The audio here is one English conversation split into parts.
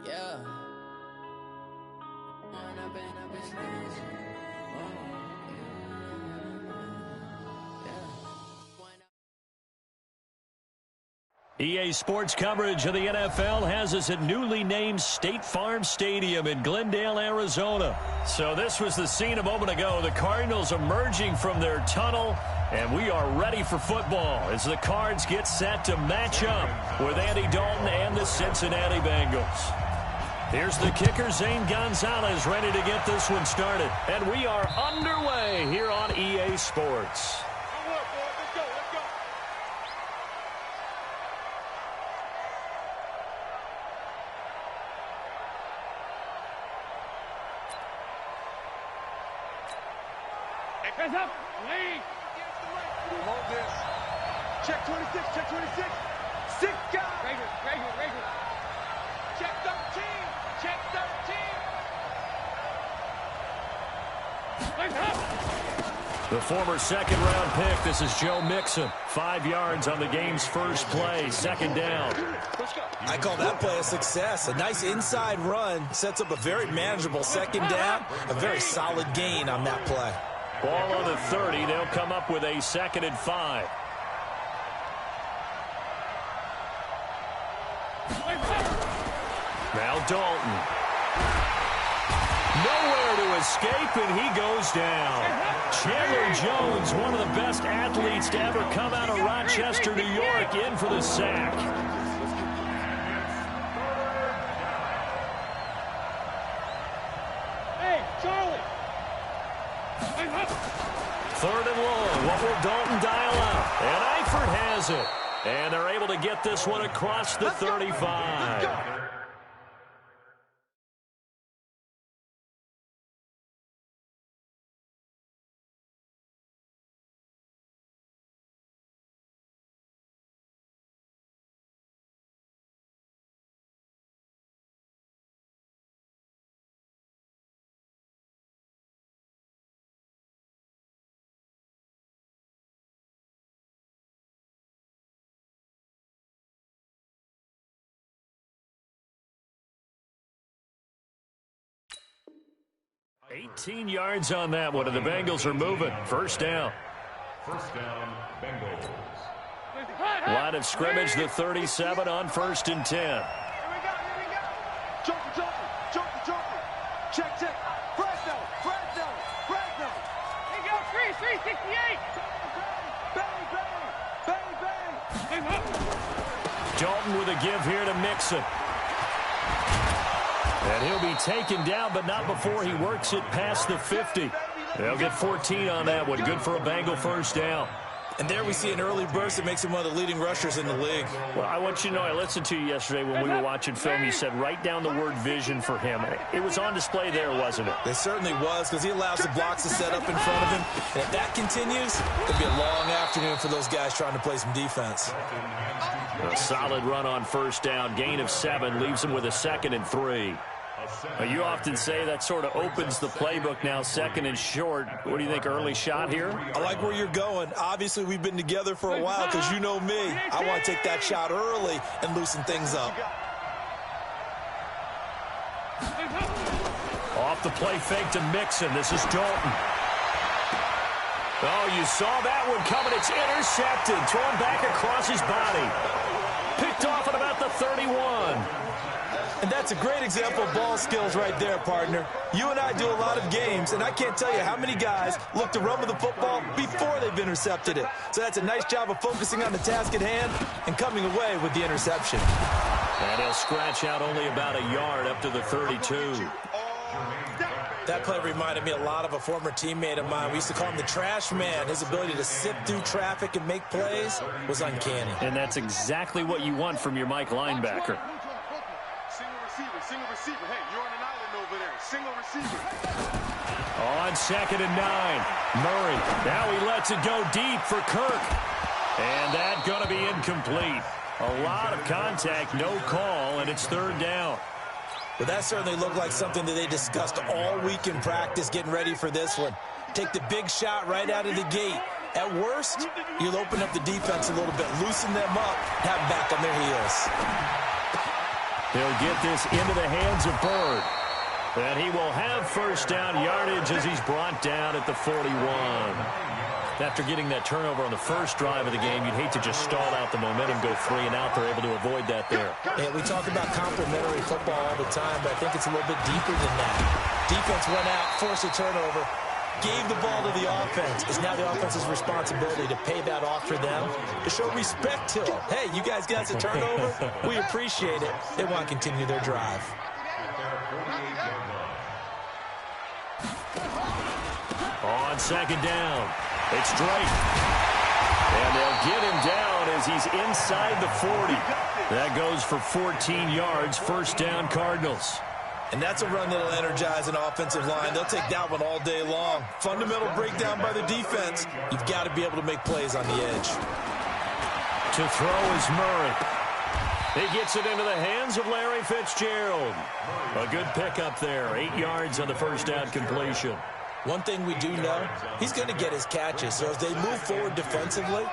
Yeah. EA Sports coverage of the NFL has us at newly named State Farm Stadium in Glendale, Arizona. So this was the scene a moment ago. The Cardinals emerging from their tunnel, and we are ready for football as the Cards get set to match up with Andy Dalton and the Cincinnati Bengals. Here's the kicker, Zane Gonzalez, ready to get this one started. And we are underway here on EA Sports. Hands up. Lead. Hold this. Check 26. Check 26. 6 guys. Regular. Check 13. Check 13. Hands up. The former second-round pick, this is Joe Mixon. 5 yards on the game's first play, second down. I call that play a success. A nice inside run sets up a very manageable second down. A very solid gain on that play. Ball on the 30. They'll come up with a 2nd and 5. Now Dalton. Nowhere to escape, and he goes down. Chandler Jones, one of the best athletes to ever come out of Rochester, New York, in for the sack. Hey, Charlie. 3rd and long. What will Dalton dial up? And Eifert has it. And they're able to get this one across the 35. $18 yards on that one, and the Bengals are moving. First down. First down, Bengals. Line of scrimmage, the 37 on 1st and 10. Here we go. Jumper. Check. Fresno. Here you go, 368. Bang. Dalton with a give here to Mixon. And he'll be taken down, but not before he works it past the 50. They'll get 14 on that one. Good for a Bengal first down. And there we see an early burst that makes him one of the leading rushers in the league. Well, I want you to know, I listened to you yesterday when we were watching film. You said write down the word vision for him. It was on display there, wasn't it? It certainly was, because he allows the blocks to set up in front of him. And if that continues, it'll be a long afternoon for those guys trying to play some defense. A solid run on first down. Gain of 7 leaves him with a 2nd and 3. You often say that sort of opens the playbook now, 2nd and short. What do you think, early shot here? I like where you're going. Obviously, we've been together for a while because you know me. I want to take that shot early and loosen things up. Off the play fake to Mixon. This is Dalton. Oh, you saw that one coming. It's intercepted. Thrown back across his body. Picked off at about the 31. And that's a great example of ball skills right there, partner. You and I do a lot of games, and I can't tell you how many guys look to run with the football before they've intercepted it. So that's a nice job of focusing on the task at hand and coming away with the interception. And he'll scratch out only about a yard up to the 32. That play reminded me a lot of a former teammate of mine. We used to call him the trash man. His ability to sift through traffic and make plays was uncanny. And that's exactly what you want from your Mike linebacker. Single receiver. Hey, you're on an island over there. Single receiver. On 2nd and 9. Murray. Now he lets it go deep for Kirk. And that's going to be incomplete. A lot of contact, no call, and it's 3rd down. But that certainly looked like something that they discussed all week in practice getting ready for this one. Take the big shot right out of the gate. At worst, you'll open up the defense a little bit, loosen them up, have them back on their heels. He'll get this into the hands of Bird. And he will have first down yardage as he's brought down at the 41. After getting that turnover on the first drive of the game, you'd hate to just stall out the momentum, go 3 and out. They're able to avoid that there. Yeah, we talk about complementary football all the time, but I think it's a little bit deeper than that. Defense went out, forced a turnover, gave the ball to the offense. It's now the offense's responsibility to pay that off for them, to show respect to them. Hey, you guys got a turnover? We appreciate it. They want to continue their drive. On second down, it's Drake. And they'll get him down as he's inside the 40. That goes for 14 yards, first down Cardinals. And that's a run that'll energize an offensive line. They'll take that one all day long. Fundamental breakdown by the defense. You've got to be able to make plays on the edge. To throw is Murray. He gets it into the hands of Larry Fitzgerald. A good pickup there. 8 yards on the first down completion. One thing we do know, he's going to get his catches. So as they move forward defensively,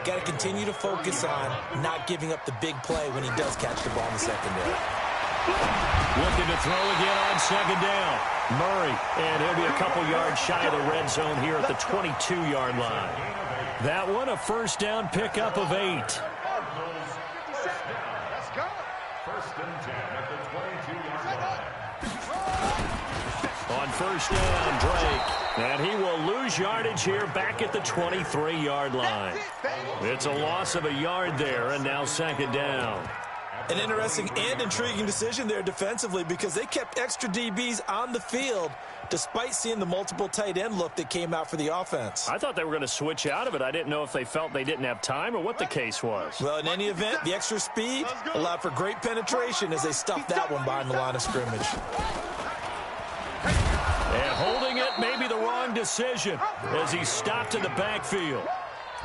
got to continue to focus on not giving up the big play when he does catch the ball in the secondary. Looking to throw again on second down. Murray, and he'll be a couple yards shy of the red zone here at the 22-yard line. That one, a first down pickup of 8. First and 10 at the 22-yard line. On first down, Drake. And he will lose yardage here back at the 23-yard line. It's a loss of a yard there, and now second down. An interesting and intriguing decision there defensively because they kept extra DBs on the field despite seeing the multiple tight end look that came out for the offense. I thought they were going to switch out of it. I didn't know if they felt they didn't have time or what the case was. Well, in any event, the extra speed allowed for great penetration as they stuffed that one behind the line of scrimmage. And holding it may be the wrong decision as he's stopped in the backfield.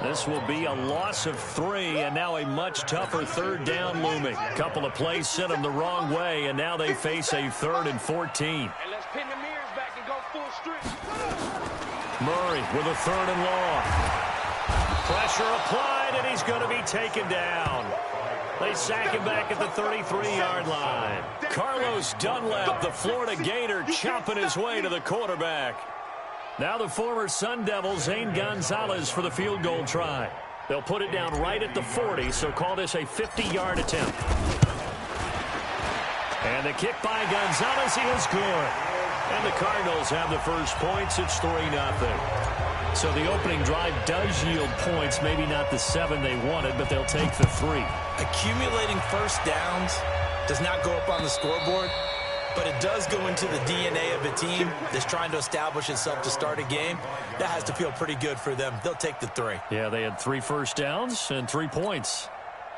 This will be a loss of 3, and now a much tougher third down looming. A couple of plays sent them the wrong way, and now they face a 3rd and 14. And let's pin the mirrors back and go full strip. Murray with a 3rd and long. Pressure applied, and he's going to be taken down. They sack him back at the 33-yard line. Carlos Dunlap, the Florida Gator, chopping his way to the quarterback. Now the former Sun Devil, Zane Gonzalez, for the field goal try. They'll put it down right at the 40, so call this a 50-yard attempt. And the kick by Gonzalez, he is good. And the Cardinals have the first points. It's 3-0. So the opening drive does yield points, maybe not the 7 they wanted, but they'll take the 3. Accumulating first downs does not go up on the scoreboard, but it does go into the DNA of a team that's trying to establish itself to start a game. That has to feel pretty good for them. They'll take the 3. Yeah, they had 3 first downs and 3 points.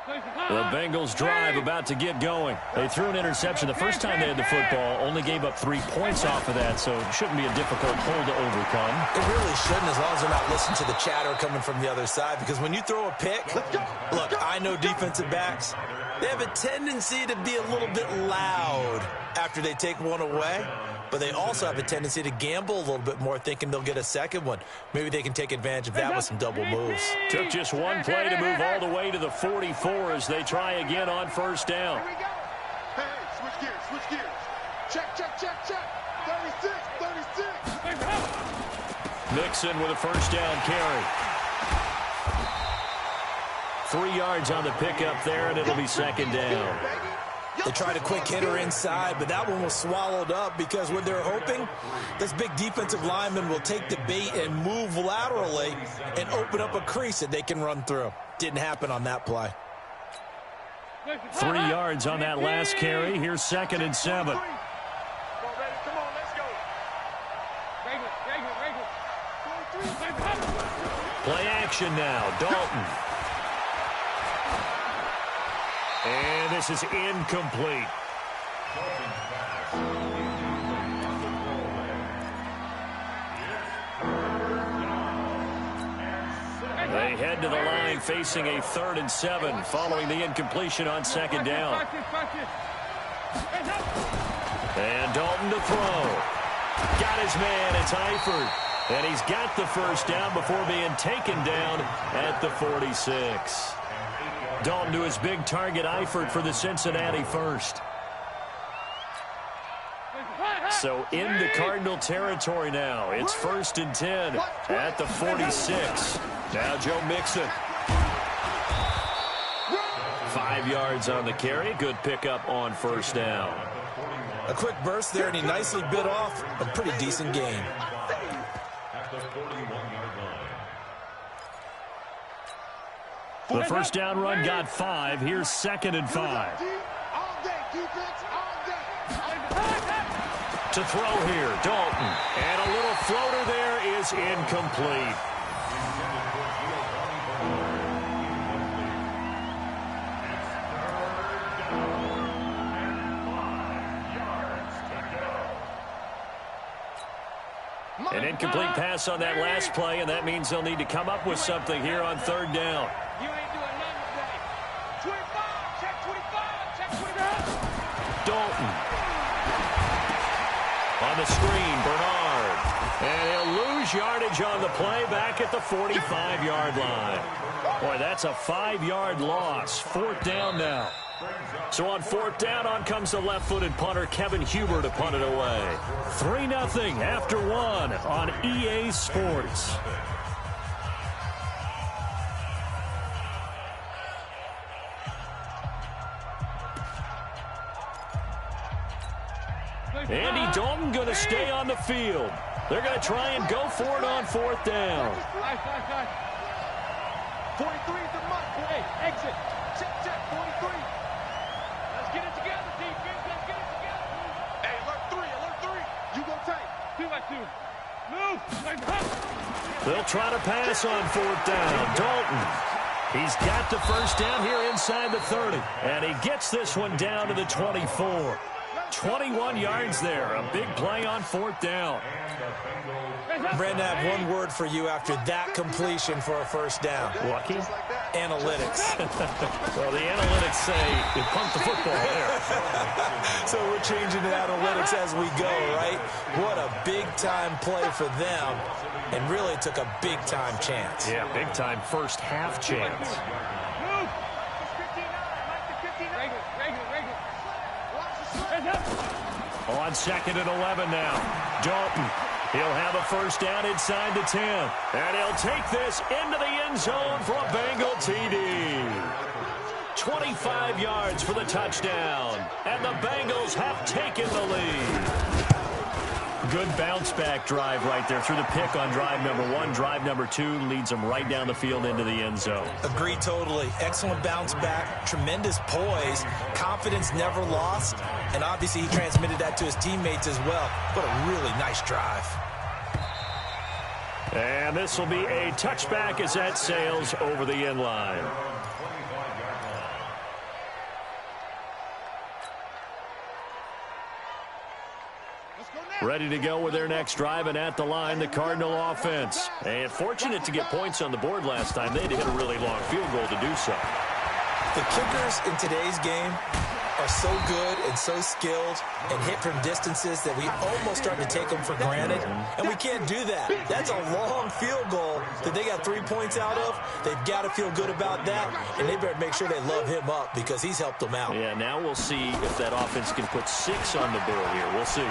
The Bengals drive about to get going. They threw an interception the first time they had the football, only gave up 3 points off of that, so it shouldn't be a difficult hole to overcome. It really shouldn't, as long as they're not listening to the chatter coming from the other side, because when you throw a pick, look, I know defensive backs, they have a tendency to be a little bit loud after they take one away, but they also have a tendency to gamble a little bit more, thinking they'll get a second one. Maybe they can take advantage of that with some double moves. Took just one play to move all the way to the 44 as they try again on first down. Here we go. Hey, switch gears, switch gears. Check, check, check, check. 36, 36. Mixon with a first down carry. 3 yards on the pickup there, and it'll be second down. They tried a quick hitter inside, but that one was swallowed up because what they're hoping, this big defensive lineman will take the bait and move laterally and open up a crease that they can run through. Didn't happen on that play. 3 yards on that last carry. Here's 2nd and 7. Come on, let's go. Play action now. Dalton. And this is incomplete. They head to the line facing a 3rd and 7 following the incompletion on second down. And Dalton to throw. Got his man. It's Eifert. And he's got the first down before being taken down at the 46. Dalton to his big target, Eifert, for the Cincinnati first. So into Cardinal territory now. It's 1st and 10 at the 46. Now Joe Mixon. 5 yards on the carry. Good pickup on 1st down. A quick burst there, and he nicely bit off a pretty decent gain. The 1st down run got 5. Here's 2nd and 5. To throw here, Dalton. And a little floater there is incomplete. An incomplete pass on that last play, and that means they'll need to come up with something here on 3rd down. You ain't doing nothing today. 25, check 25, check 25. Dalton. On the screen, Bernard. And he'll lose yardage on the play back at the 45-yard line. Boy, that's a 5-yard loss. 4th down now. So on 4th down, on comes the left-footed punter, Kevin Huber, to punt it away. 3-0 after 1 on EA Sports. Andy Dalton going to stay on the field. They're going to try and go for it on 4th down. 43 is the mark. Hey, exit. Check, 43. Let's get it together, defense. Let's get it together. Hey, alert 3. You go take. 2 by 2. Move. They'll try to pass on 4th down. Dalton. He's got the 1st down here inside the 30. And he gets this one down to the 24. 21 yards there. A big play on 4th down. Brandon, I have one word for you after that completion for a 1st down. Lucky? Analytics. Well, the analytics say you pumped the football there. So we're changing to analytics as we go, right? What a big-time play for them, and really took a big-time chance. Yeah, big-time first half chance. On 2nd and 11 now. Dalton. He'll have a 1st down inside the 10. And he'll take this into the end zone for a Bengal TD. 25 yards for the touchdown. And the Bengals have taken the lead. Good bounce-back drive right there through the pick on drive number 1. Drive number 2 leads them right down the field into the end zone. Agree totally. Excellent bounce back, tremendous poise, confidence never lost, and obviously he transmitted that to his teammates as well. What a really nice drive. And this will be a touchback as that sails over the end line. Ready to go with their next drive, and at the line, the Cardinal offense. And fortunate to get points on the board last time. They had to hit a really long field goal to do so. The kickers in today's game are so good and so skilled and hit from distances that we almost start to take them for granted, and we can't do that. That's a long field goal that they got 3 points out of. They've got to feel good about that, and they better make sure they love him up because he's helped them out. Yeah, now we'll see if that offense can put 6 on the board here. We'll see.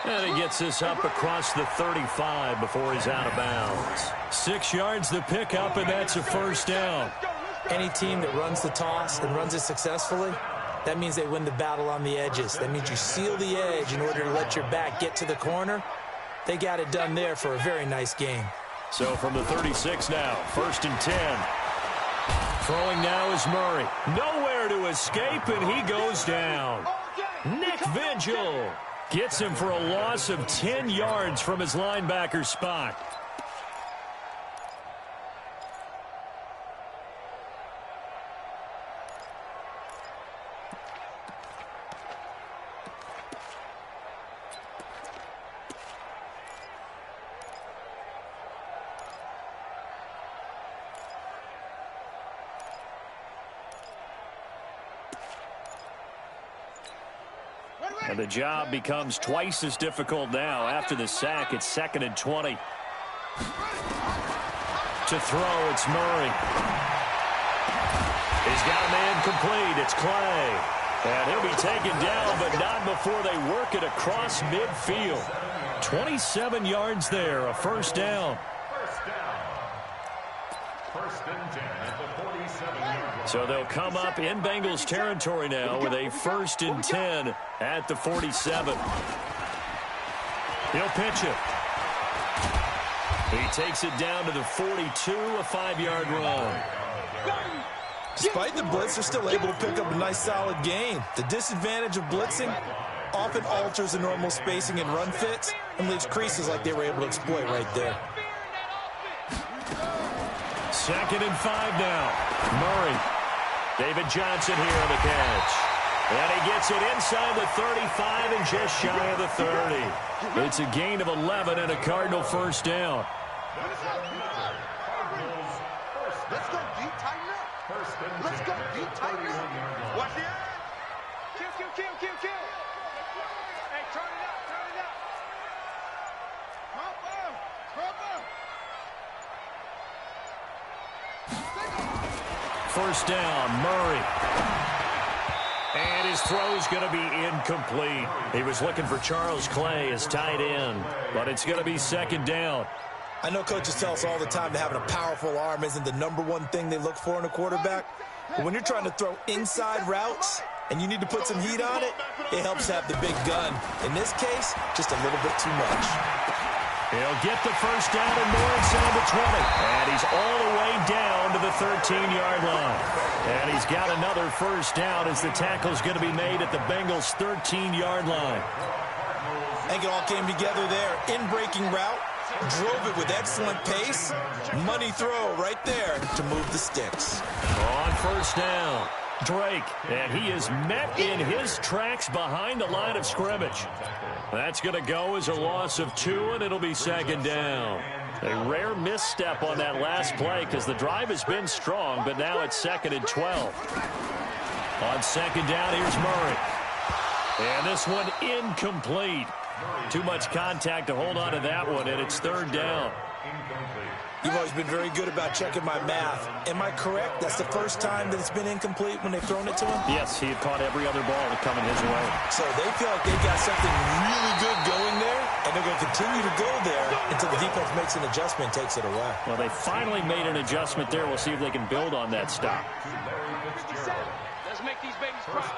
And he gets this up across the 35 before he's out of bounds. 6 yards the pickup, and that's a 1st down. Any team that runs the toss and runs it successfully, that means they win the battle on the edges. That means you seal the edge in order to let your back get to the corner. They got it done there for a very nice game. So from the 36 now, 1st and 10. Throwing now is Murray. Nowhere to escape, and he goes down. Nick Vigil gets him for a loss of 10 yards from his linebacker spot. And the job becomes twice as difficult now. After the sack, it's 2nd and 20. To throw, it's Murray. He's got a man complete. It's Clay. And he'll be taken down, but not before they work it across midfield. 27 yards there, a first down. First and 10 at the 47-yard line. So they'll come up in Bengals territory now with a first and 10 at the 47. He'll pitch it. He takes it down to the 42, a 5-yard run. Despite the blitz, they're still able to pick up a nice solid gain. The disadvantage of blitzing often alters the normal spacing and run fits and leaves creases like they were able to exploit right there. 2nd and 5 now. Murray. David Johnson here on the catch. And he gets it inside the 35 and just shy of the 30. It's a gain of 11 and a Cardinal first down. Let's go deep, tighten up. Let's go deep, tighten up. Watch the end. Kill. Hey, turn it up. First down, Murray. And his throw's going to be incomplete. He was looking for Charles Clay as tight end, but it's going to be 2nd down. I know coaches tell us all the time that having a powerful arm isn't the #1 thing they look for in a quarterback. But when you're trying to throw inside routes and you need to put some heat on it, it helps to have the big gun. In this case, just a little bit too much. He'll get the first down and more inside the 20. And he's all the way down to the 13-yard line. And he's got another first down as the tackle's going to be made at the Bengals' 13-yard line. I think it all came together there. In-breaking route, drove it with excellent pace. Money throw right there to move the sticks. On first down, Drake. And he is met in his tracks behind the line of scrimmage. That's going to go as a loss of 2, and it'll be 2nd down. A rare misstep on that last play because the drive has been strong, but now it's 2nd and 12. On 2nd down, here's Murray. And this one incomplete. Too much contact to hold on to that one, and it's 3rd down. You've always been very good about checking my math. Am I correct? That's the first time that it's been incomplete when they've thrown it to him? Yes, he had caught every other ball coming his way. So they feel like they've got something really good going there, and they're going to continue to go there until the defense makes an adjustment and takes it away. Well, they finally made an adjustment there. We'll see if they can build on that stop. Let's make these babies proud.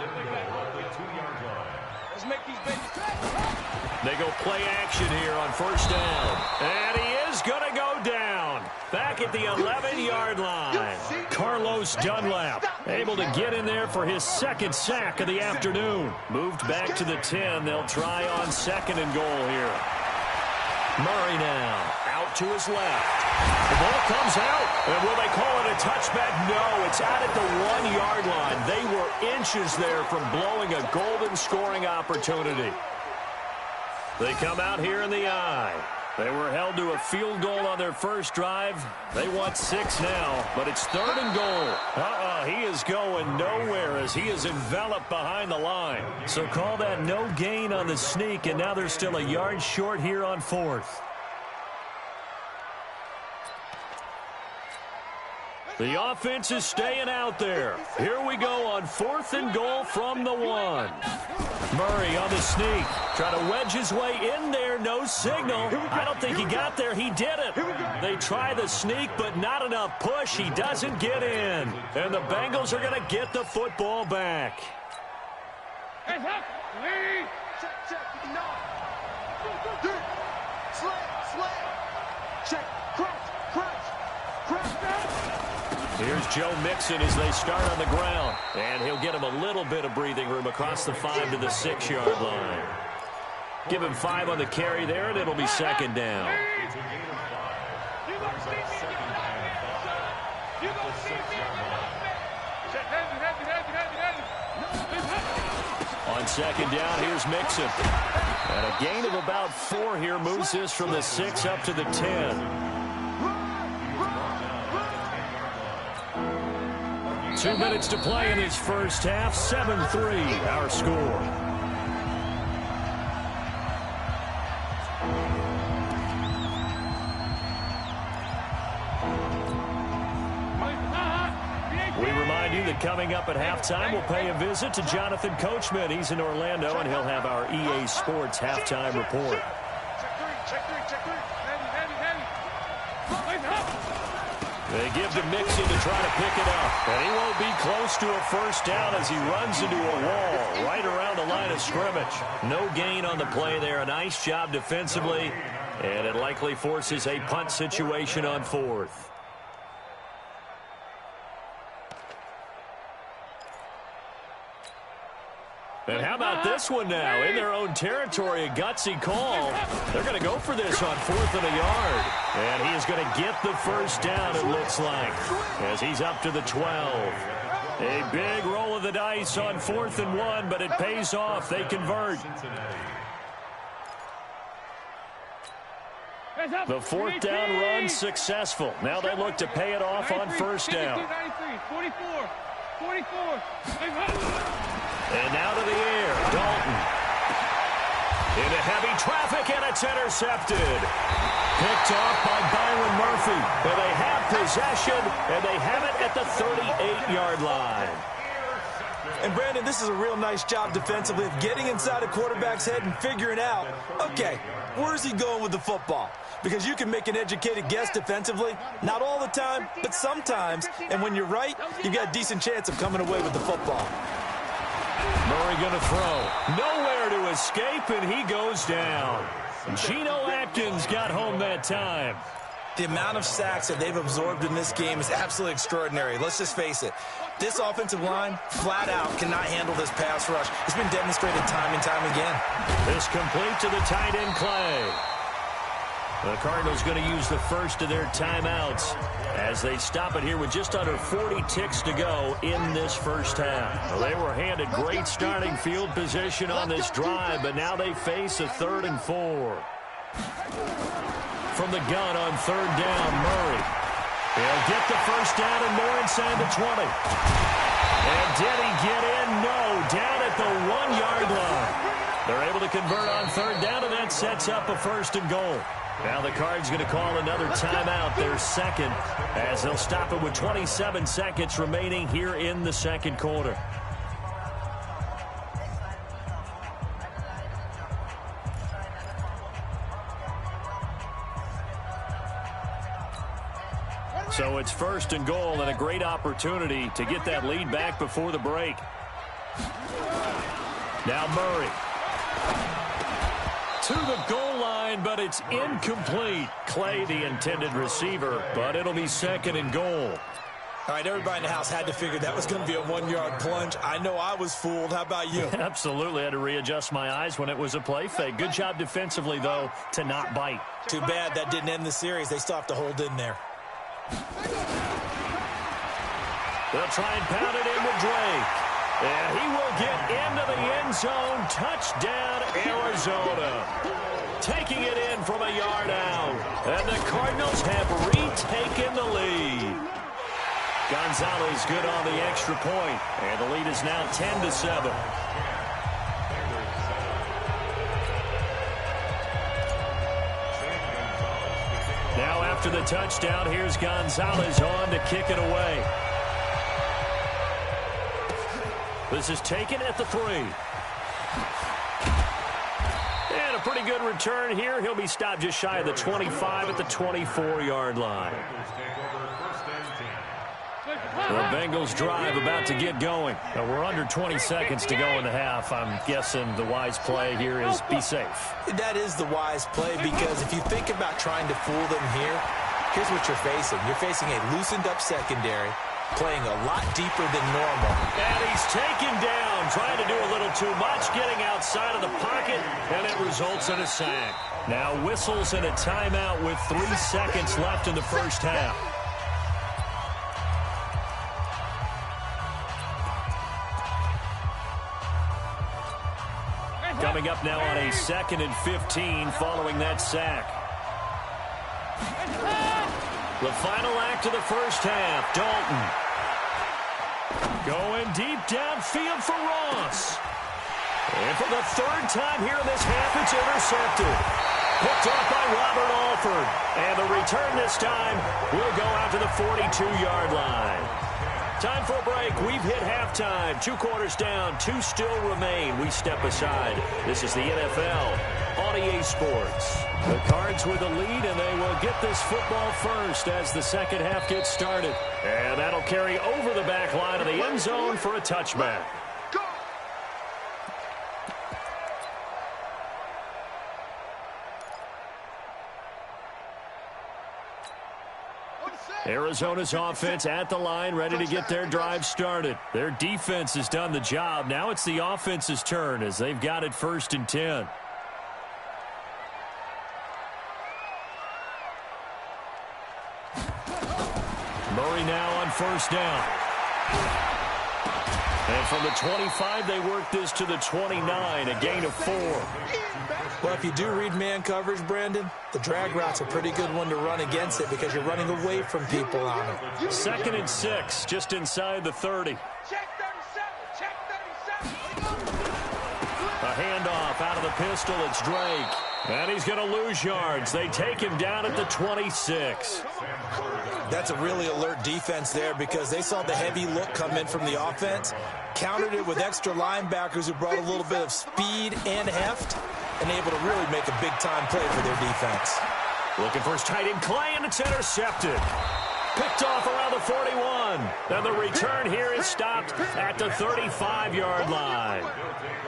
Let's make these babies proud. They go play action here on first down. And he is going to go down. Back at the 11-yard line. Carlos Dunlap able to get in there for his 2nd sack of the afternoon. Moved back to the 10. They'll try on 2nd and goal here. Murray now out to his left. The ball comes out. And will they call it a touchback? No, it's out at the 1-yard line. They were inches there from blowing a golden scoring opportunity. They come out here in the eye. They were held to a field goal on their first drive. They want 6 now, but it's 3rd and goal. He is going nowhere as he is enveloped behind the line. So call that no gain on the sneak, and now they're still a yard short here on 4th. The offense is staying out there. Here we go on 4th and goal from the 1. Murray on the sneak. Trying to wedge his way in there. No signal. I don't think he got there. He didn't. They try the sneak, but not enough push. He doesn't get in. And the Bengals are going to get the football back. Hey, help! Lee! Check, no. Slam. Check, crouch down. Here's Joe Mixon as they start on the ground. And he'll get him a little bit of breathing room across the 5 to the 6-yard line. Give him 5 on the carry there, and it'll be 2nd down. On 2nd down, here's Mixon. And a gain of about 4 here moves this from the 6 up to the 10. 2 minutes to play in this first half. 7-3, our score. We remind you that And coming up at halftime, we'll pay a visit to Jonathan Coachman. He's in Orlando, and he'll have our EA Sports halftime report. They give to Mixon to try to pick it up. And he won't be close to a first down as he runs into a wall right around the line of scrimmage. No gain on the play there. A nice job defensively. And it likely forces a punt situation on fourth. And how about this one now? In their own territory, a gutsy call. They're going to go for this on 4th and a yard. And he is going to get the first down, it looks like, as he's up to the 12. A big roll of the dice on 4th and 1, but it pays off. They convert. The 4th down run successful. Now they look to pay it off on first down. 44. And now to the air, Dalton. Into heavy traffic, and it's intercepted. Picked off by Byron Murphy. And they have possession, and they have it at the 38-yard line. And, Brandon, this is a real nice job defensively of getting inside a quarterback's head and figuring out, okay, where's he going with the football? Because you can make an educated guess defensively, not all the time, but sometimes. And when you're right, you've got a decent chance of coming away with the football. Murray going to throw. Nowhere to escape, and he goes down. Geno Atkins got home that time. The amount of sacks that they've absorbed in this game is absolutely extraordinary. Let's just face it. This offensive line, flat out, cannot handle this pass rush. It's been demonstrated time and time again. This complete to the tight end, Clay. The Cardinals going to use the first of their timeouts as they stop it here with just under 40 ticks to go in this first half. Well, they were handed great starting field position on this drive, but now they face a 3rd and 4. From the gun on 3rd down, Murray. He'll get the first down and more inside the 20. And did he get in? No, down at the 1-yard line. They're able to convert on 3rd down, and that sets up a 1st and goal. Now the Cards going to call another timeout, their second, as they'll stop it with 27 seconds remaining here in the second quarter. So it's 1st and goal, and a great opportunity to get that lead back before the break. Now Murray. To the goal line, but it's incomplete. Clay, the intended receiver, but it'll be 2nd and goal. All right, everybody in the house had to figure that was going to be a 1-yard plunge. I know I was fooled. How about you? Absolutely. I had to readjust my eyes when it was a play fake. Good job defensively, though, to not bite. Too bad that didn't end the series. They still have to hold in there. They'll try and pound it in with Drake. And he will get into the end zone. Touchdown, Arizona. Taking it in from a yard out. And the Cardinals have retaken the lead. Gonzalez good on the extra point. And the lead is now 10-7. Now after the touchdown, here's Gonzalez on to kick it away. This is taken at the 3. And a pretty good return here. He'll be stopped just shy of the 25 at the 24-yard line. The Bengals drive about to get going. We're under 20 seconds to go in the half. I'm guessing the wise play here is be safe. That is the wise play, because if you think about trying to fool them here, here's what you're facing. You're facing a loosened up secondary, playing a lot deeper than normal. And he's taken down, trying to do a little too much, getting outside of the pocket, and it results in a sack. Now whistles and a timeout with 3 seconds left in the first half. Coming up now on a 2nd and 15 following that sack. The final act of the first half, Dalton. Going deep downfield for Ross. And for the 3rd time here in this half, it's intercepted. Picked off by Robert Alford. And the return this time will go out to the 42-yard line. Time for a break. We've hit halftime. 2 quarters down. 2 still remain. We step aside. This is the NFL on EA Sports. The Cards with the lead, and they will get this football first as the second half gets started. And that'll carry over the back line of the end zone for a touchback. Arizona's offense at the line, ready to get their drive started. Their defense has done the job. Now it's the offense's turn as they've got it 1st and 10. Murray now on 1st down. And from the 25, they work this to the 29, a gain of 4. Well, if you do read man coverage, Brandon, the drag route's a pretty good one to run against it because you're running away from people on it. 2nd and 6, just inside the 30. Check 37. Check 37. A handoff out of the pistol. It's Drake. And he's going to lose yards. They take him down at the 26. That's a really alert defense there because they saw the heavy look come in from the offense, countered it with extra linebackers who brought a little bit of speed and heft, and able to really make a big-time play for their defense. Looking for his tight end, Clay, and it's intercepted. Picked off around the 41. And the return here is stopped at the 35-yard line.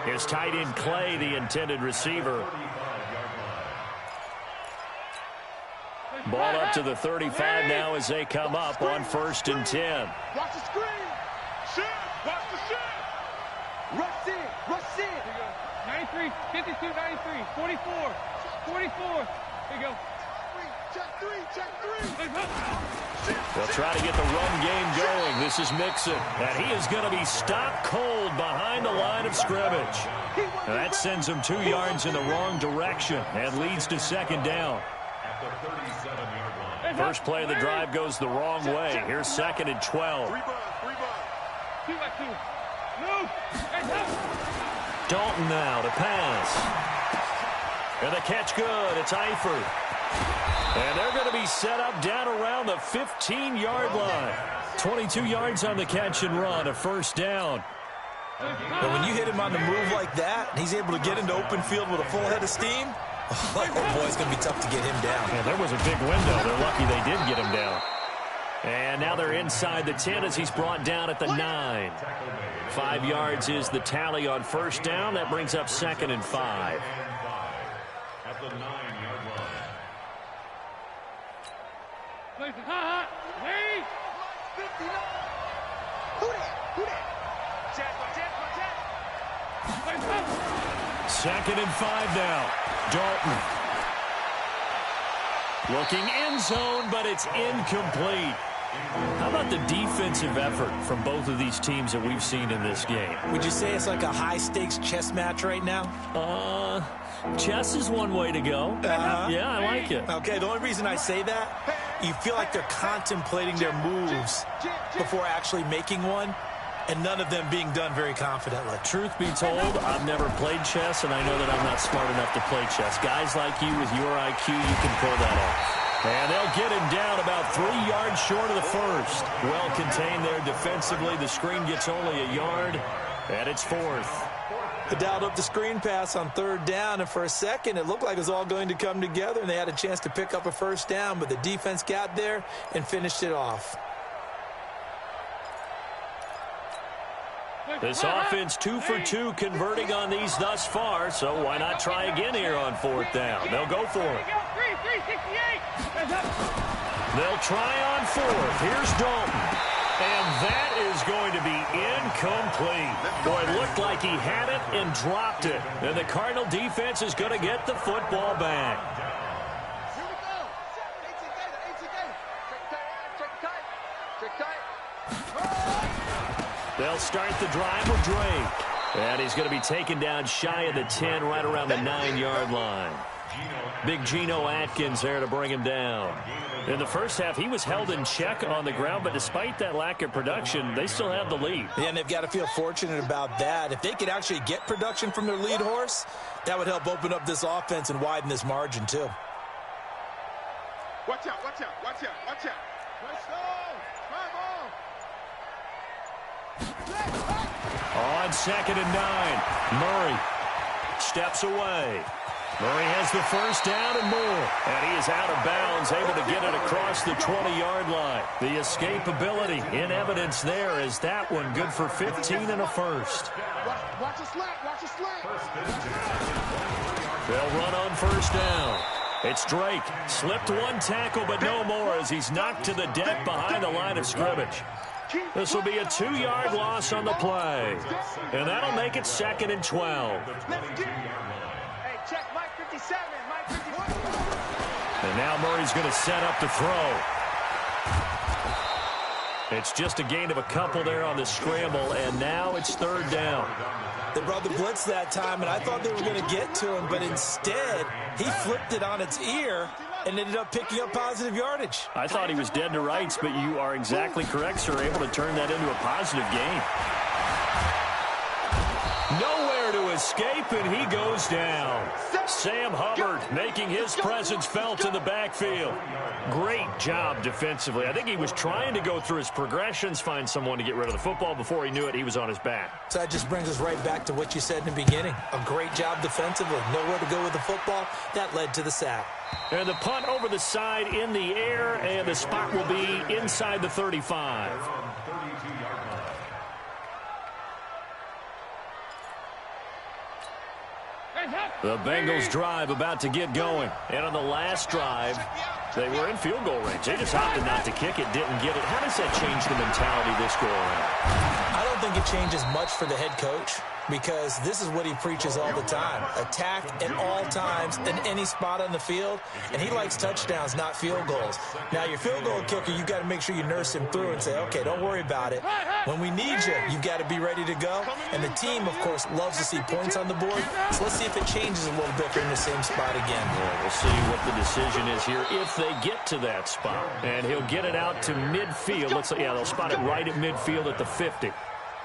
His tight end, Clay, the intended receiver. Ball up to the 35 now as they come up on 1st and 10. Watch the screen. Shit. Watch the shit. Rush in. Rush in. 93, 52, 93, 44, 44. There you go. Check 3. Check 3. They'll try to get the run game going. This is Mixon. And he is going to be stopped cold behind the line of scrimmage. And that sends him 2 yards in the wrong direction and leads to 2nd down. First play of the drive goes the wrong way. Here's 2nd and 12. 3 by 2. Move. Dalton now to pass. And the catch good. It's Eifert. And they're going to be set up down around the 15-yard line. 22 yards on the catch and run, a 1st down. But when you hit him on the move like that, and he's able to get into open field with a full head of steam, oh boy, it's going to be tough to get him down. Yeah, there was a big window. They're lucky they did get him down. And now they're inside the 10 as he's brought down at the 9. 5 yards is the tally on 1st down. That brings up 2nd and 5. At the 9-yard line. Wait. 59. Who that? Who that? Check. 2nd and 5 now. Dalton. Looking end zone, but it's incomplete. How about the defensive effort from both of these teams that we've seen in this game? Would you say it's like a high-stakes chess match right now? Chess is one way to go. Yeah, I like it. Okay, the only reason I say that, you feel like they're contemplating their moves before actually making one, and none of them being done very confidently. Truth be told, I've never played chess, and I know that I'm not smart enough to play chess. Guys like you with your IQ, you can pull that off. And they'll get him down about 3 yards short of the 1st. Well contained there defensively. The screen gets only a yard, and it's 4th. They dialed up the screen pass on 3rd down, and for a second, it looked like it was all going to come together, and they had a chance to pick up a 1st down, but the defense got there and finished it off. This offense 2 for 2 converting on these thus far, so why not try again here on 4th down? They'll go for it. They'll try on 4th. Here's Dalton. And that is going to be incomplete. Boy, it looked like he had it and dropped it. And the Cardinal defense is going to get the football back. Here we go. 18 Check tight. They'll start the drive with Drake. And he's going to be taken down shy of the 10, right around the 9-yard line. Big Geno Atkins there to bring him down. In the first half, he was held in check on the ground, but despite that lack of production, they still have the lead. Yeah, and they've got to feel fortunate about that. If they could actually get production from their lead horse, that would help open up this offense and widen this margin, too. Watch out. Let's go. Come on. On 2nd and 9, Murray steps away. Murray has the first down and more. And he is out of bounds, able to get it across the 20-yard line. The escapability in evidence there as that one good for 15 and a first. Watch the slant. Watch the slant. They'll run on first down. It's Drake. Slipped one tackle, but no more as he's knocked to the deck behind the line of scrimmage. This will be a 2-yard loss on the play. And that'll make it 2nd and 12. Hey, check Mike 57. Mike 57. And now Murray's going to set up to throw. It's just a gain of a couple there on the scramble, and now it's 3rd down. They brought the blitz that time, and I thought they were going to get to him, but instead, he flipped it on its ear and ended up picking up positive yardage. I thought he was dead to rights, but you are exactly correct, sir. Able to turn that into a positive gain. Nowhere to escape, and he goes down. Sam Hubbard making his presence felt in the backfield. Great job defensively. I think he was trying to go through his progressions, find someone to get rid of the football. Before he knew it, he was on his back. So that just brings us right back to what you said in the beginning. A great job defensively. Nowhere to go with the football. That led to the sack. And the punt over the side in the air, and the spot will be inside the 35. The Bengals drive about to get going. And on the last drive, they were in field goal range. They just opted not to kick it, didn't get it. How does that change the mentality this go around? I don't think it changes much for the head coach, because this is what he preaches all the time. Attack at all times in any spot on the field, and he likes touchdowns, not field goals. Now, your field goal kicker, you've got to make sure you nurse him through and say, okay, don't worry about it. When we need you, you've got to be ready to go. And the team, of course, loves to see points on the board. So let's see if it changes a little bit. They're in the same spot again. Yeah, we'll see what the decision is here if they get to that spot. And he'll get it out to midfield. They'll spot it right at midfield at the 50.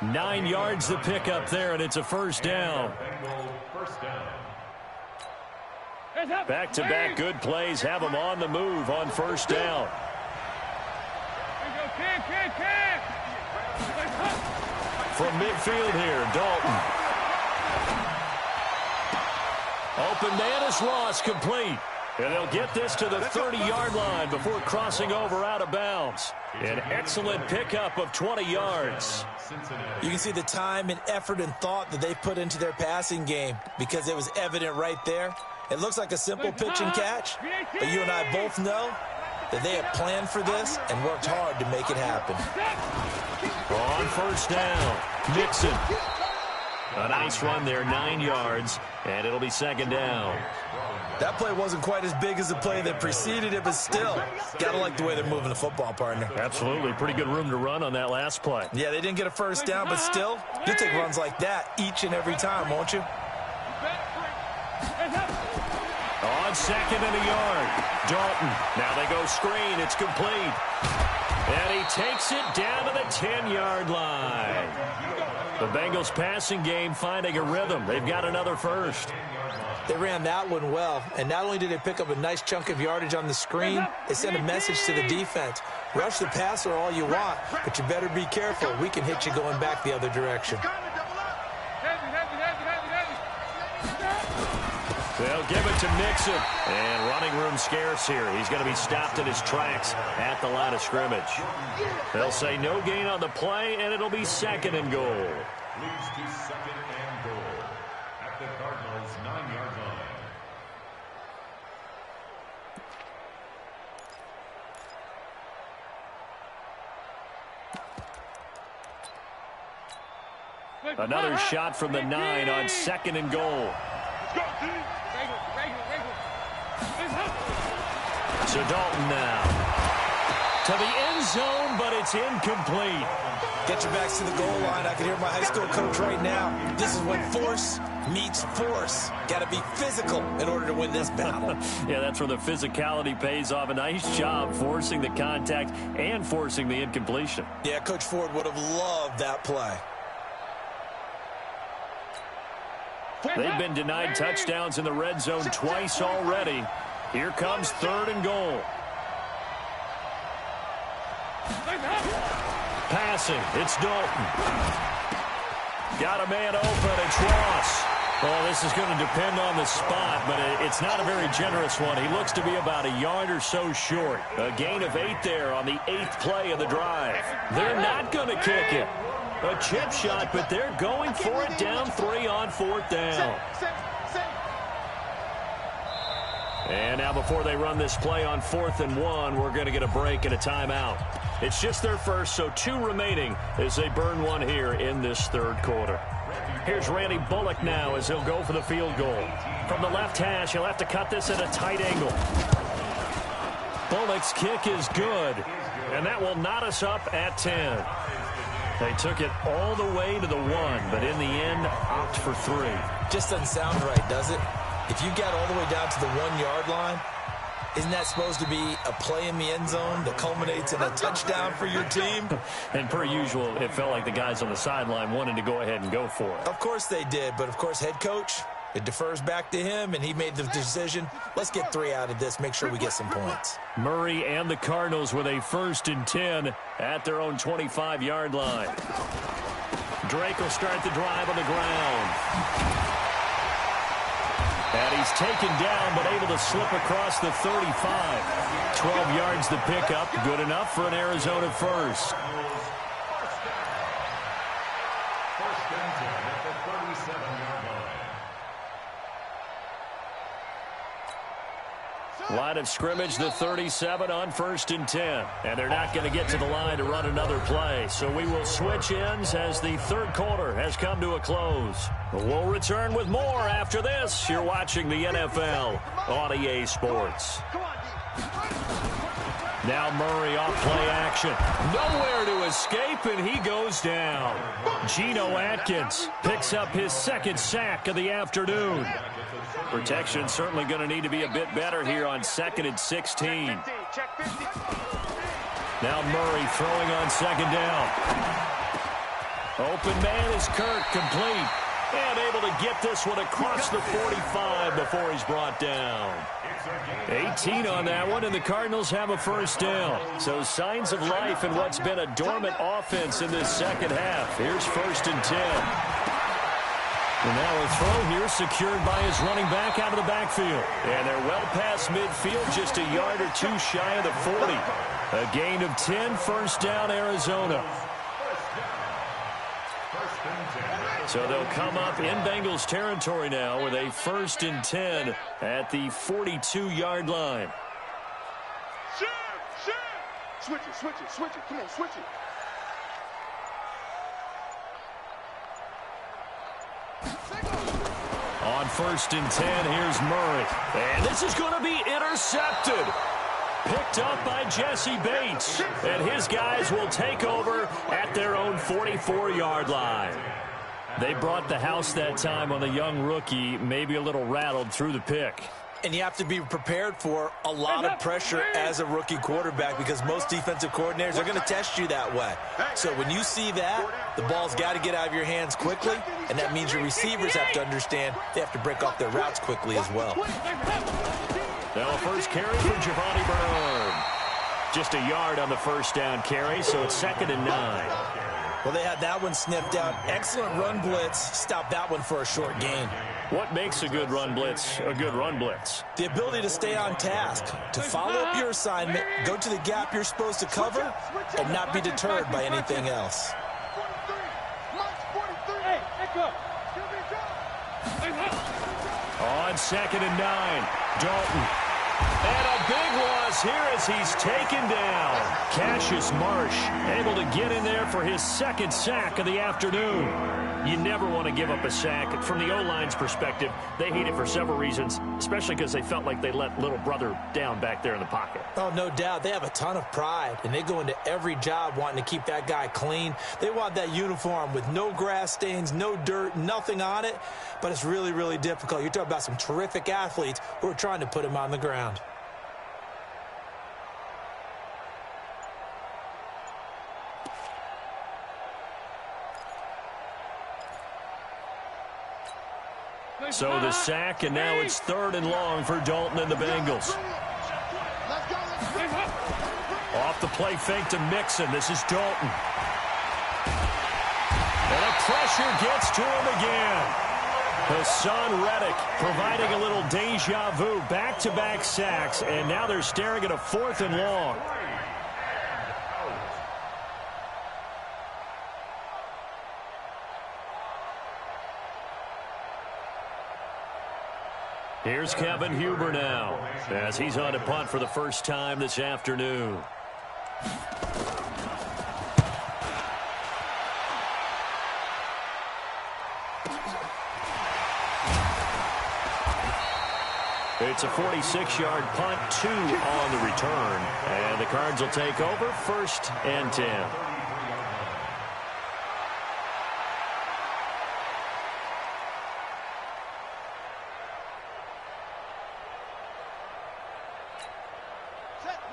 9 yards to pick up there, and it's a first down. Back-to-back good plays have them on the move on first down. From midfield here, Dalton. Open man is lost, complete. And they'll get this to the 30-yard line before crossing over out of bounds. An excellent pickup of 20 yards. You can see the time and effort and thought that they put into their passing game, because it was evident right there. It looks like a simple pitch and catch, but you and I both know that they have planned for this and worked hard to make it happen. On first down, Mixon. A nice run there, 9 yards, and it'll be 2nd down. That play wasn't quite as big as the play that preceded it, but still, got to like the way they're moving the football, partner. Absolutely. Pretty good room to run on that last play. Yeah, they didn't get a first down, but still, you'll take runs like that each and every time, won't you? On 2nd and a yard, Dalton. Now they go screen. It's complete. And he takes it down to the 10-yard line. The Bengals passing game finding a rhythm. They've got another first. They ran that one well, and not only did they pick up a nice chunk of yardage on the screen, they sent a message to the defense. Rush the passer all you want, but you better be careful. We can hit you going back the other direction. They'll give it to Mixon. And running room scarce here. He's going to be stopped in his tracks at the line of scrimmage. They'll say no gain on the play, and it'll be 2nd and goal. Leads to 2nd and goal at the Cardinals' 9-yard line. Another shot from the 9 on 2nd and goal. So Dalton now to the end zone, but it's incomplete. Get your backs to the goal line. I can hear my high school coach right now. This is when force meets force. Got to be physical in order to win this battle. Yeah, that's where the physicality pays off. A nice job forcing the contact and forcing the incompletion. Yeah, Coach Ford would have loved that play. They've been denied touchdowns in the red zone twice already. Here comes 3rd and goal. Pass passing. It's Dalton. Got a man open. It's Ross. Well, this is going to depend on the spot, but it's not a very generous one. He looks to be about a yard or so short. A gain of 8 there on the 8th play of the drive. They're not going to kick it. A chip shot, but they're going for it down 3 on 4th down. And now before they run this play on 4th and 1, we're going to get a break and a timeout. It's just their first, so 2 remaining as they burn one here in this 3rd quarter. Here's Randy Bullock now as he'll go for the field goal. From the left hash, he'll have to cut this at a tight angle. Bullock's kick is good, and that will knot us up at 10. They took it all the way to the 1, but in the end, opt for 3. Just doesn't sound right, does it? If you got all the way down to the 1-yard line, isn't that supposed to be a play in the end zone that culminates in a touchdown for your team? And per usual, it felt like the guys on the sideline wanted to go ahead and go for it. Of course they did, but of course head coach, it defers back to him, and he made the decision. Let's get 3 out of this, make sure we get some points. Murray and the Cardinals with a 1st and 10 at their own 25-yard line. Drake will start the drive on the ground. And he's taken down, but able to slip across the 35. 12 yards the pickup. Good enough for an Arizona first. First and 10 at the 37-yard line. Line of scrimmage, the 37 on 1st and 10. And they're not going to get to the line to run another play. So we will switch ends as the 3rd quarter has come to a close. We'll return with more after this. You're watching the NFL on EA Sports. Now Murray off play action. Nowhere to escape, and he goes down. Geno Atkins picks up his 2nd sack of the afternoon. Protection certainly going to need to be a bit better here on 2nd and 16. Now Murray throwing on 2nd down. Open man is Kirk, complete. And able to get this one across the 45 before he's brought down. 18 on that one, and the Cardinals have a 1st down. So signs of life in what's been a dormant offense in this 2nd half. Here's 1st and 10. And now a throw here secured by his running back out of the backfield. And they're well past midfield, just a yard or 2 shy of the 40. A gain of 10, 1st down Arizona. So they'll come up in Bengals territory now with a 1st and 10 at the 42-yard line. Switch it. Come on, switch it. On 1st and 10, here's Murray. And this is going to be intercepted. Picked up by Jesse Bates. And his guys will take over at their own 44-yard line. They brought the house that time on the young rookie, maybe a little rattled through the pick. And you have to be prepared for a lot of pressure as a rookie quarterback because most defensive coordinators are going to test you that way. So when you see that, the ball's got to get out of your hands quickly, and that means your receivers have to understand they have to break off their routes quickly as well. Now a first carry for Giovanni Bernard. Just a yard on the 1st down carry, so it's 2nd and 9. Well, they had that one sniffed out. Excellent run blitz. Stopped that one for a short gain. What makes a good run blitz a good run blitz? The ability to stay on task, to follow up your assignment, go to the gap you're supposed to cover, and not be deterred by anything else. On 2nd and 9, Dalton. And a big loss here as he's taken down. Cassius Marsh able to get in there for his 2nd sack of the afternoon. You never want to give up a sack. From the O-line's perspective, they hate it for several reasons, especially because they felt like they let little brother down back there in the pocket. Oh, no doubt. They have a ton of pride, and they go into every job wanting to keep that guy clean. They want that uniform with no grass stains, no dirt, nothing on it, but it's really, really difficult. You're talking about some terrific athletes who are trying to put him on the ground. So the sack, and now it's 3rd and long for Dalton and the Bengals. Off the play fake to Mixon. This is Dalton. pressure gets to him again. Hassan Reddick providing a little deja vu, back-to-back sacks, and now they're staring at a 4th and long. Here's Kevin Huber now, as he's on to punt for the first time this afternoon. It's a 46-yard punt, 2 on the return. And the Cards will take over, 1st and 10.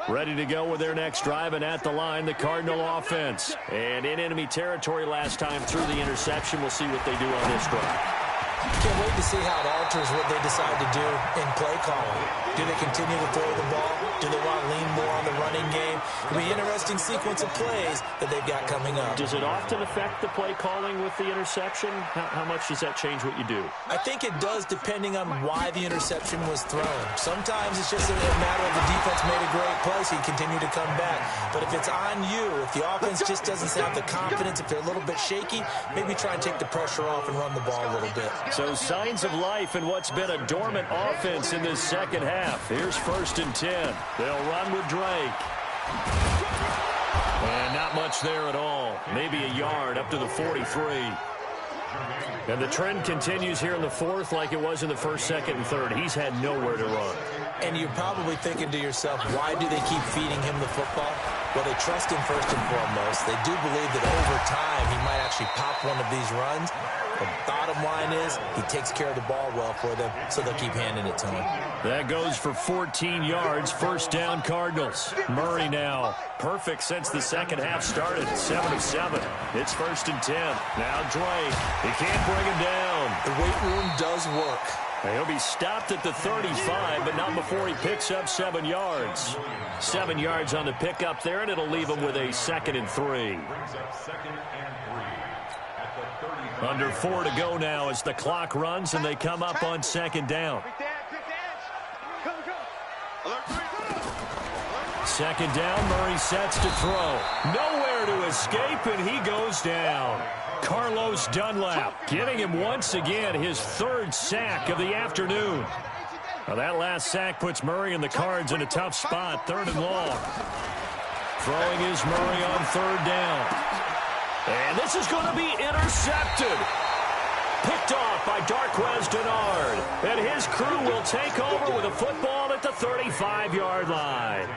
Ready to go with their next drive, and at the line, the Cardinal offense. And in enemy territory last time through the interception. We'll see what they do on this drive. Can't wait to see how it alters what they decide to do in play calling. Do they continue to throw the ball? Do they want to lean more on the running game? It'll be an interesting sequence of plays that they've got coming up. Does it often affect the play calling with the interception? How much does that change what you do? I think it does, depending on why the interception was thrown. Sometimes it's just a matter of the defense made a great play, so you continue to come back. But if it's on you, if the offense just doesn't have the confidence, if they're a little bit shaky, maybe try and take the pressure off and run the ball a little bit. So signs of life in what's been a dormant offense in this second half. Here's 1st and 10. They'll run with Drake. And not much there at all. Maybe a yard up to the 43. And the trend continues here in the 4th like it was in the 1st, 2nd, and 3rd. He's had nowhere to run. And you're probably thinking to yourself, why do they keep feeding him the football? Well, they trust him first and foremost. They do believe that over time he might actually pop one of these runs. The bottom line is he takes care of the ball well for them, so they'll keep handing it to him. That goes for 14 yards, 1st down Cardinals. Murray now, perfect since the second half started, 7 of 7. It's 1st and 10. Now Drake, he can't bring him down. The weight room does work. He'll be stopped at the 35, but not before he picks up 7 yards. 7 yards on the pickup there, and it'll leave him with a 2nd and 3. Under 4 to go now as the clock runs, and they come up on 2nd down. 2nd down, Murray sets to throw. Nowhere to escape, and he goes down. Carlos Dunlap getting him once again his 3rd sack of the afternoon. Now that last sack puts Murray and the Cards in a tough spot, 3rd and long. Throwing is Murray on 3rd down. And this is going to be intercepted. Picked off by Darquez Denard. And his crew will take over with a football at the 35-yard line.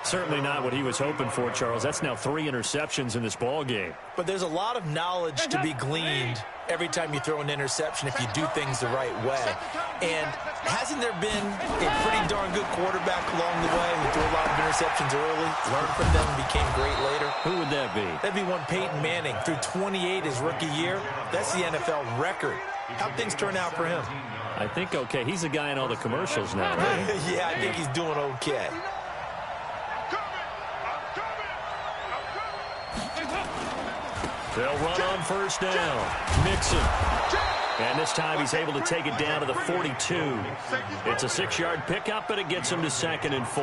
Certainly not what he was hoping for, Charles. That's now 3 interceptions in this ball game. But there's a lot of knowledge to be gleaned every time you throw an interception if you do things the right way. And hasn't there been a pretty darn good quarterback along the way who threw a lot of interceptions early, learned from them, and became great later? Who would that be? That'd be one Peyton Manning. Threw 28 his rookie year. That's the NFL record. How'd things turn out for him? I think okay. He's the guy in all the commercials now, right? Yeah, I think he's doing okay. They'll run on 1st down. Mixon. And this time he's able to take it down to the 42. It's a 6-yard pickup, but it gets him to 2nd and 4.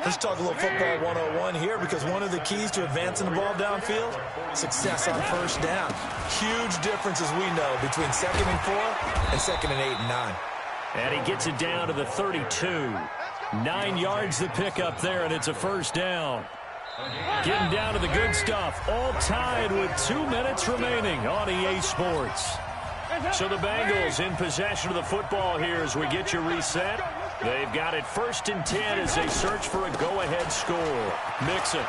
Let's talk a little football 101 here, because one of the keys to advancing the ball downfield, success on 1st down. Huge difference, as we know, between 2nd and 4 and 2nd and 8 and 9. And he gets it down to the 32. 9 yards the pickup there, and it's a 1st down. Getting down to the good stuff, all tied with 2 minutes remaining on EA Sports. So the Bengals in possession of the football here as we get you reset. They've got it 1st and 10 as they search for a go-ahead score. Mixon.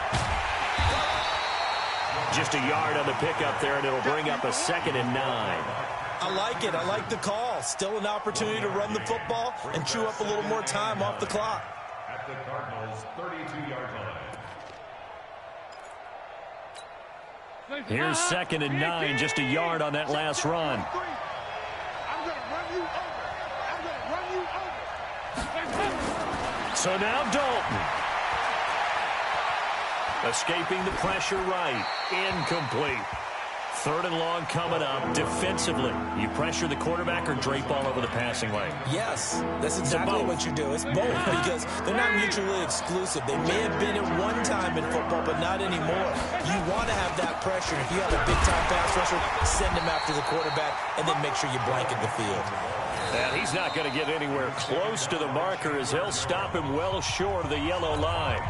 Just a yard on the pickup there, and it'll bring up a 2nd and 9. I like it. I like the call. Still an opportunity to run the football and chew up a little more time off the clock. At the Cardinals' 32-yard line. Here's 2nd and 9, just a yard on that last run. So now Dalton. Escaping the pressure right. Incomplete. Third and long coming up. Defensively, you pressure the quarterback or drape all over the passing lane? Yes, that's exactly what you do. It's both because they're not mutually exclusive. They may have been at one time in football, but not anymore. You want to have that pressure. If you have a big-time pass rusher, send him after the quarterback, and then make sure you blanket the field. And he's not going to get anywhere close to the marker as he'll stop him well short of the yellow line.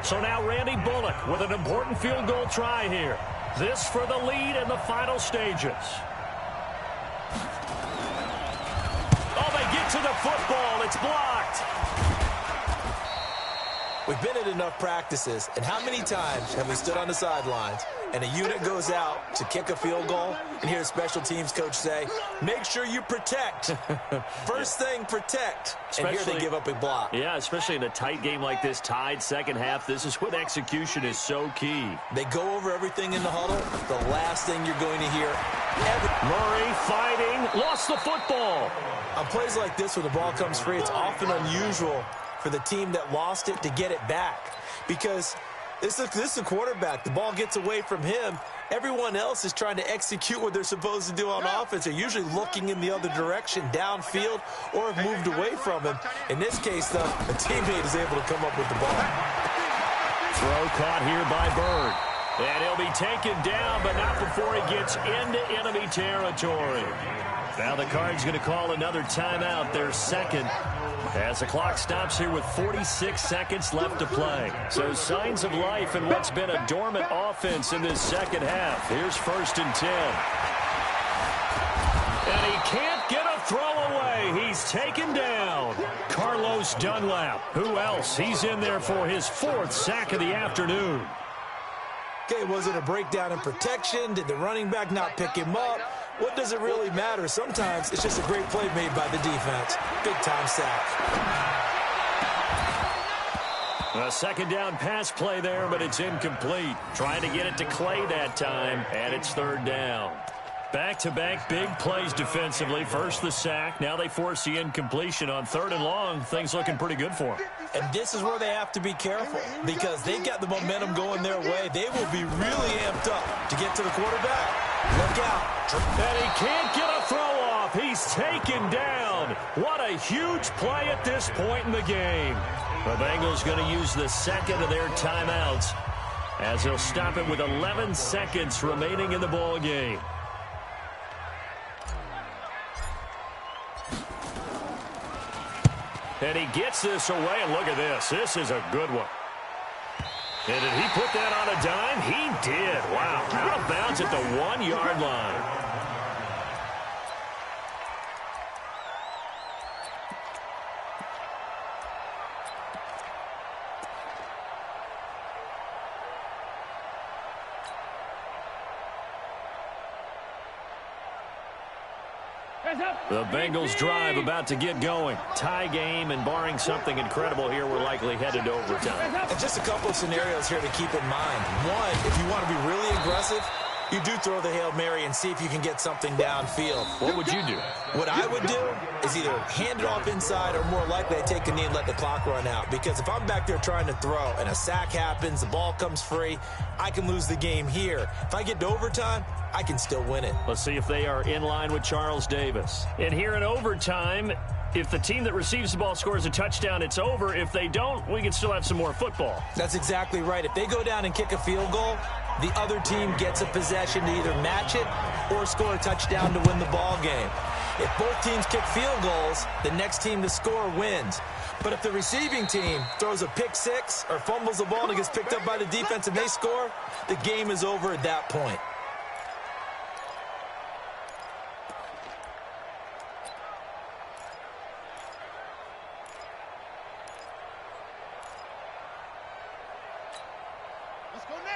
So now Randy Bullock with an important field goal try here. This for the lead in the final stages. Oh, they get to the football. It's blocked. We've been at enough practices, and how many times have we stood on the sidelines and a unit goes out to kick a field goal and hear a special teams coach say, make sure you protect. First thing, protect. And here they give up a block. Yeah, especially in a tight game like this, tied second half. This is when execution is so key. They go over everything in the huddle. The last thing you're going to hear Murray fighting, lost the football. On plays like this where the ball comes free, it's often unusual for the team that lost it to get it back because this is a quarterback. The ball gets away from him. Everyone else is trying to execute what they're supposed to do on offense. They're usually looking in the other direction, downfield, or have moved away from him. In this case, though, a teammate is able to come up with the ball. Throw caught here by Bird. And he'll be taken down, but not before he gets into enemy territory. Now the Cards going to call another timeout, their second, as the clock stops here with 46 seconds left to play. So signs of life in what's been a dormant offense in this second half. Here's 1st and 10. And he can't get a throw away. He's taken down. Carlos Dunlap. Who else? He's in there for his 4th sack of the afternoon. Okay, was it a breakdown in protection? Did the running back not pick him up? What does it really matter? Sometimes it's just a great play made by the defense. Big-time sack. A second down pass play there, but it's incomplete. Trying to get it to Clay that time, and it's 3rd down. Back-to-back big plays defensively. First the sack. Now they force the incompletion on 3rd and long. Things looking pretty good for them. And this is where they have to be careful because they've got the momentum going their way. They will be really amped up to get to the quarterback. Look out. And he can't get a throw off. He's taken down. What a huge play at this point in the game. The Bengals going to use the second of their timeouts as they'll stop it with 11 seconds remaining in the ball game. And he gets this away, and look at this. This is a good one. And did he put that on a dime? He did. Wow. Out of bounds at the 1-yard line. The Bengals drive about to get going. Tie game, and barring something incredible here, we're likely headed to overtime. And just a couple of scenarios here to keep in mind. One, if you want to be really aggressive, you do throw the Hail Mary and see if you can get something downfield. What would you do? What I would do is either hand it off inside or more likely I take a knee and let the clock run out. Because if I'm back there trying to throw and a sack happens, the ball comes free, I can lose the game here. If I get to overtime, I can still win it. Let's see if they are in line with Charles Davis. And here in overtime, if the team that receives the ball scores a touchdown, it's over. If they don't, we can still have some more football. That's exactly right. If they go down and kick a field goal, the other team gets a possession to either match it or score a touchdown to win the ball game. If both teams kick field goals, the next team to score wins. But if the receiving team throws a pick six or fumbles the ball and it gets picked up by the defense and they score, the game is over at that point.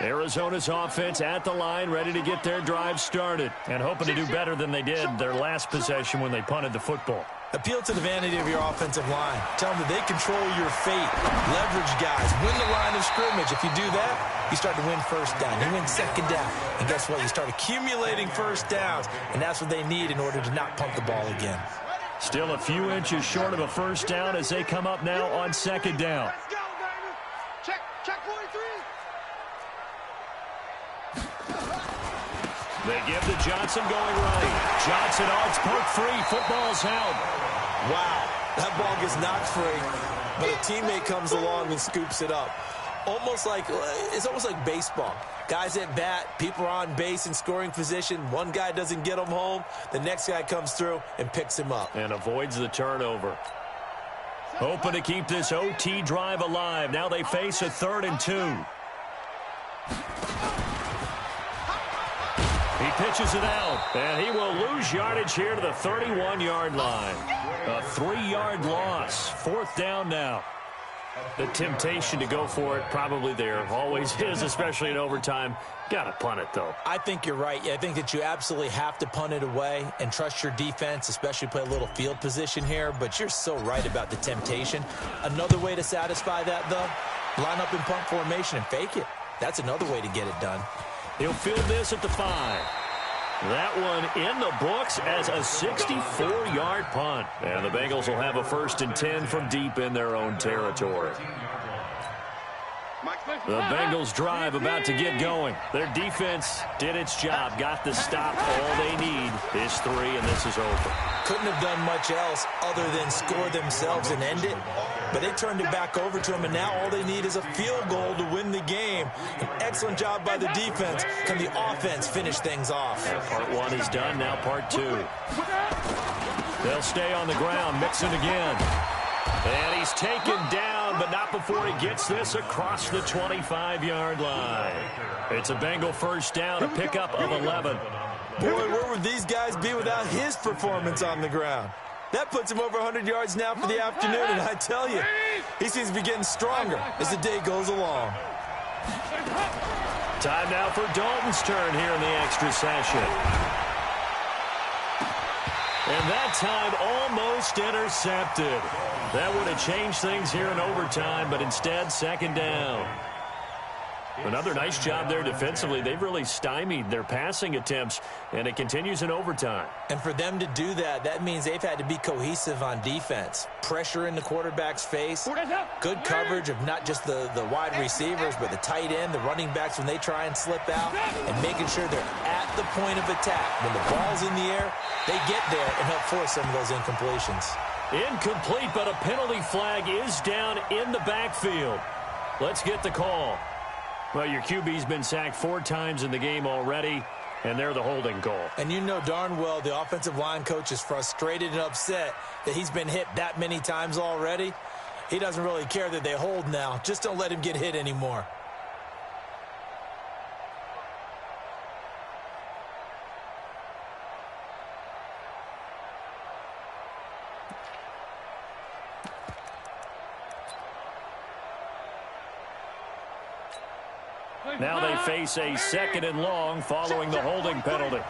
Arizona's offense at the line, ready to get their drive started, and hoping to do better than they did their last possession when they punted the football. Appeal to the vanity of your offensive line. Tell them that they control your fate. Leverage guys. Win the line of scrimmage. If you do that, you start to win first down. You win second down. And guess what? You start accumulating first downs, and that's what they need in order to not punt the ball again. Still a few inches short of a first down as they come up now on second down. Let's go, baby. Check 43. They give to Johnson going right. Johnson, oh, it's poked free. Football's out. Wow, that ball gets knocked free, but a teammate comes along and scoops it up. It's almost like baseball. Guys at bat, people are on base in scoring position. One guy doesn't get him home. The next guy comes through and picks him up. And avoids the turnover. Hoping to keep this OT drive alive. Now they face a 3rd and 2. He pitches it out, and he will lose yardage here to the 31-yard line. A 3-yard loss. 4th down now. The temptation to go for it probably there. Always is, especially in overtime. Got to punt it, though. I think you're right. I think that you absolutely have to punt it away and trust your defense, especially play a little field position here. But you're so right about the temptation. Another way to satisfy that, though, line up in punt formation and fake it. That's another way to get it done. He'll field this at the 5. That one in the books as a 64-yard punt. And the Bengals will have a 1st and 10 from deep in their own territory. The Bengals drive about to get going. Their defense did its job, got the stop. All they need is 3, and this is over. Couldn't have done much else other than score themselves and end it. But they turned it back over to them, and now all they need is a field goal to win the game. An excellent job by the defense. Can the offense finish things off? Part 1 is done, now part 2. They'll stay on the ground, Mixon again. And he's taken down, but not before he gets this across the 25-yard line. It's a Bengal 1st down, a pickup of 11. Boy, where would these guys be without his performance on the ground? That puts him over 100 yards now for the afternoon, and I tell you, he seems to be getting stronger as the day goes along. Time now for Dalton's turn here in the extra session. And that time almost intercepted. That would have changed things here in overtime, but instead 2nd down. Another nice job there defensively. They've really stymied their passing attempts, and it continues in overtime. And for them to do that, that means they've had to be cohesive on defense. Pressure in the quarterback's face, good coverage of not just the wide receivers, but the tight end, the running backs when they try and slip out, and making sure they're at the point of attack. When the ball's in the air, they get there and help force some of those incompletions. Incomplete, but a penalty flag is down in the backfield. Let's get the call. Well, your QB's been sacked 4 times in the game already, and they're the holding call. And you know darn well the offensive line coach is frustrated and upset that he's been hit that many times already. He doesn't really care that they hold now. Just don't let him get hit anymore. Now they face a 2nd and long following the holding penalty.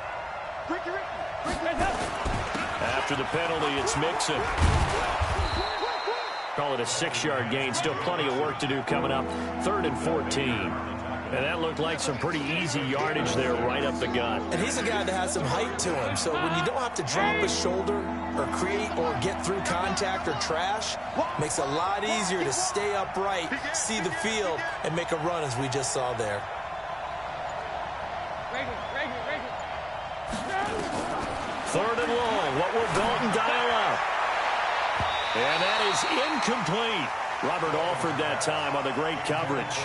After the penalty, it's Mixon. Call it a 6-yard gain. Still plenty of work to do coming up. 3rd and 14. And that looked like some pretty easy yardage there right up the gut. And he's a guy that has some height to him. So when you don't have to drop a shoulder or create or get through contact or trash, makes it a lot easier to stay upright, see the field, and make a run as we just saw there. 3rd and long. What will Dalton dial up? And that is incomplete. Robert Alford that time on the great coverage.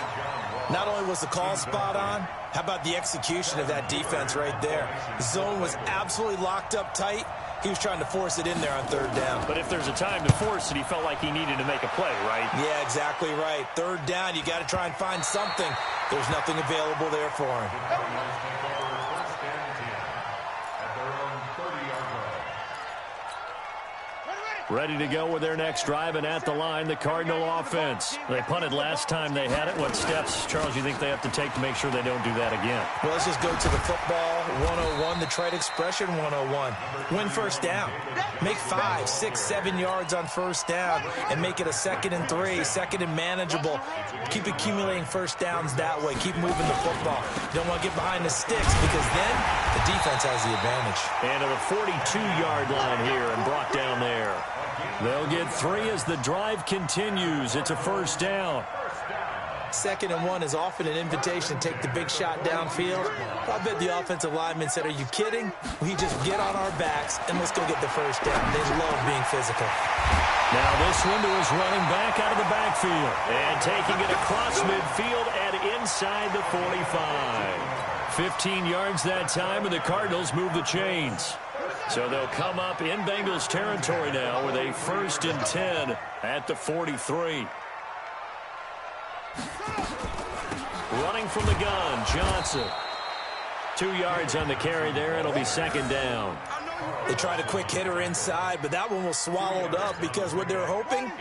Not only was the call spot on, how about the execution of that defense right there? The zone was absolutely locked up tight. He was trying to force it in there on 3rd down. But if there's a time to force it, he felt like he needed to make a play, right? Yeah, exactly right. 3rd down, you got to try and find something. There's nothing available there for him. Ready to go with their next drive, and at the line, the Cardinal offense. They punted last time they had it. What steps, Charles, you think they have to take to make sure they don't do that again? Well, let's just go to the football 101, the trade expression 101. Win 1st down. Make 5, 6, 7 yards on 1st down and make it a 2nd and 3, 2nd and manageable. Keep accumulating 1st downs that way. Keep moving the football. You don't want to get behind the sticks because then the defense has the advantage. And to the 42-yard line here and brought down there. They'll get 3 as the drive continues. It's a 1st down. 2nd and 1 is often an invitation to take the big shot downfield. I bet the offensive lineman said, are you kidding? We just get on our backs and let's go get the first down. They love being physical. Now this window is running back out of the backfield and taking it across midfield and inside the 45. 15 yards that time, and the Cardinals move the chains. So they'll come up in Bengals territory now with a 1st and 10 at the 43. Running from the gun, Johnson. 2 yards on the carry there. It'll be 2nd down. They tried a quick hitter inside, but that one was swallowed up because what they're hoping,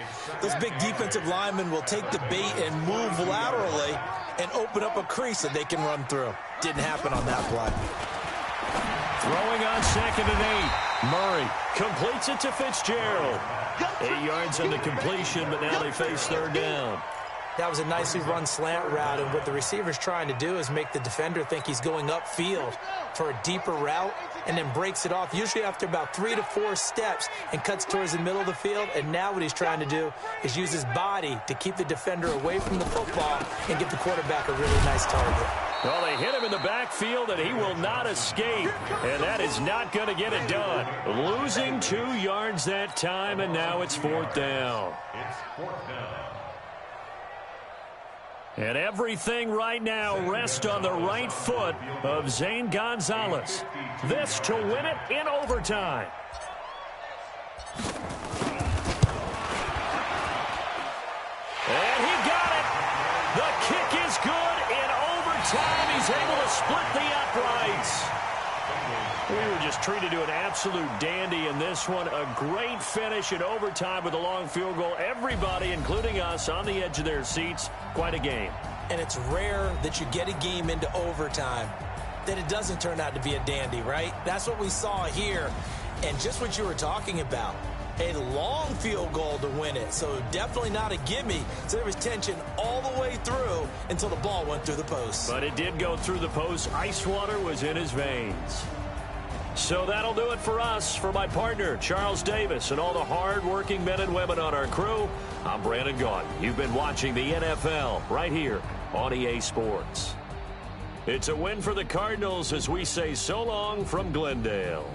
those big defensive linemen will take the bait and move laterally and open up a crease that they can run through. Didn't happen on that play. Throwing on 2nd and 8. Murray completes it to Fitzgerald. 8 yards on the completion, but now they face 3rd down. That was a nicely run slant route, and what the receiver's trying to do is make the defender think he's going upfield for a deeper route and then breaks it off, usually after about 3 to 4 steps, and cuts towards the middle of the field. And now what he's trying to do is use his body to keep the defender away from the football and give the quarterback a really nice target. Well, they hit him in the backfield, and he will not escape, and that is not going to get it done. Losing 2 yards that time, and now it's 4th down. It's 4th down. And everything right now rests on the right foot of Zane Gonzalez. This to win it in overtime. And he got it. The kick is good in overtime. He's able to split the uprights. We were just treated to an absolute dandy in this one. A great finish in overtime with a long field goal. Everybody, including us, on the edge of their seats. Quite a game. And it's rare that you get a game into overtime that it doesn't turn out to be a dandy, right? That's what we saw here. And just what you were talking about, a long field goal to win it. So definitely not a gimme. So there was tension all the way through until the ball went through the post. But it did go through the post. Ice water was in his veins. So that'll do it for us. For my partner, Charles Davis, and all the hard-working men and women on our crew, I'm Brandon Gaudin. You've been watching the NFL right here on EA Sports. It's a win for the Cardinals as we say so long from Glendale.